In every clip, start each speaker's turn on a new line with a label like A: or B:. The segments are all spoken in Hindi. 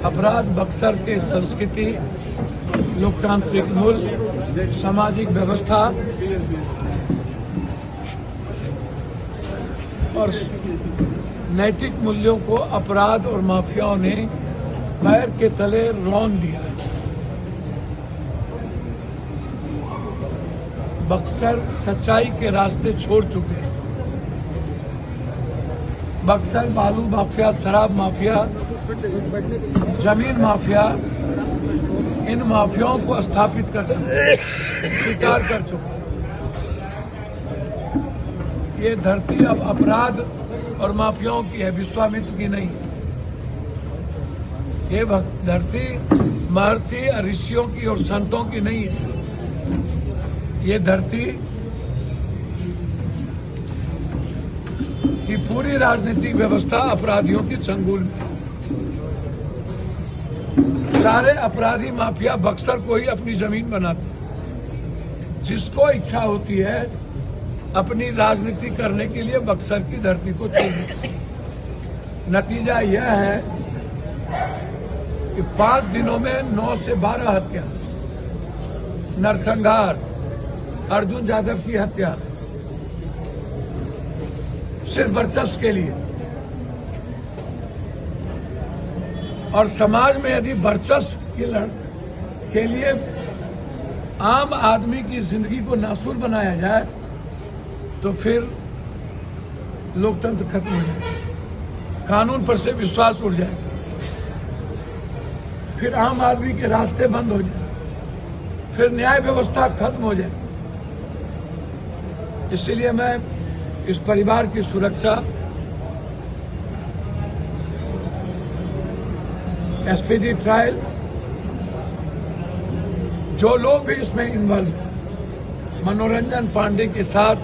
A: अपराध बक्सर के संस्कृति, लोकतांत्रिक मूल्य, सामाजिक व्यवस्था और नैतिक मूल्यों को अपराध और माफियाओं ने पैर के तले रौंद दिया है। बक्सर सच्चाई के रास्ते छोड़ चुके हैं। बक्सर बालू माफिया, शराब माफिया, जमीन माफिया, इन माफियाओं को स्थापित कर चुके, स्वीकार कर चुके। ये धरती अब अपराध और माफियाओं की है, विश्वामित्र की नहीं। ये धरती महर्षि ऋषियों की और संतों की नहीं है। ये धरती की पूरी राजनीतिक व्यवस्था अपराधियों की चंगुल में। सारे अपराधी माफिया बक्सर को ही अपनी जमीन बनाते। जिसको इच्छा होती है अपनी राजनीति करने के लिए बक्सर की धरती को छोड़ने। नतीजा यह है कि 5 दिनों में 9 से 12 हत्या, नरसंहार, अर्जुन यादव की हत्या सिर्फ वर्चस्व के लिए। और समाज में यदि वर्चस्व के लिए आम आदमी की जिंदगी को नासूर बनाया जाए तो फिर लोकतंत्र खत्म हो जाएगा, कानून पर से विश्वास उड़ जाएगा, फिर आम आदमी के रास्ते बंद हो जाए, फिर न्याय व्यवस्था खत्म हो जाए। इसलिए मैं इस परिवार की सुरक्षा एसपीजी ट्रायल, जो लोग भी इसमें इन्वॉल्व, मनोरंजन पांडे के साथ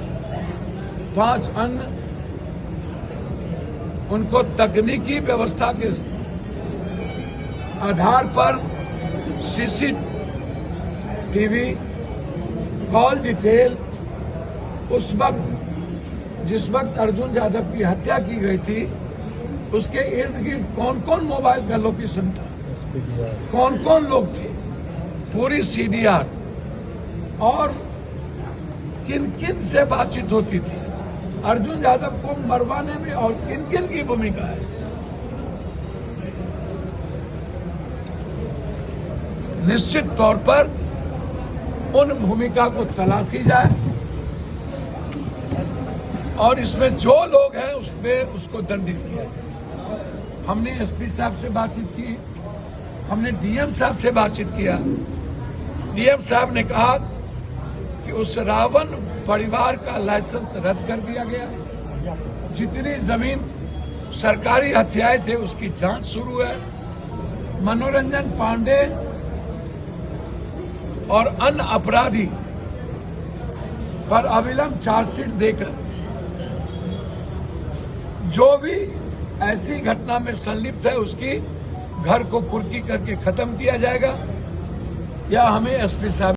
A: 5 अन्य, उनको तकनीकी व्यवस्था के आधार पर सीसीटीवी कॉल डिटेल, उस वक्त जिस वक्त अर्जुन यादव की हत्या की गई थी उसके इर्द गिर्द कौन कौन मोबाइल का लोकेशन था, कौन कौन लोग थे, पूरी सीडीआर और किन किन से बातचीत होती थी, अर्जुन यादव को मरवाने में और किन किन की भूमिका है। निश्चित तौर पर उन भूमिका को तलाशी जाए और इसमें जो लोग हैं उसमें उसको दंडित किया जाए। हमने एसपी साहब से बातचीत की, हमने डीएम साहब से बातचीत किया। डीएम साहब ने कहा कि उस रावण परिवार का लाइसेंस रद्द कर दिया गया। जितनी जमीन सरकारी हत्याएं थे उसकी जांच शुरू है। मनोरंजन पांडे और अन्य अपराधी पर अविलंब चार्जशीट देकर जो भी ऐसी घटना में संलिप्त है उसकी घर को कुर्की करके खत्म किया जाएगा, या हमें एसपी साहब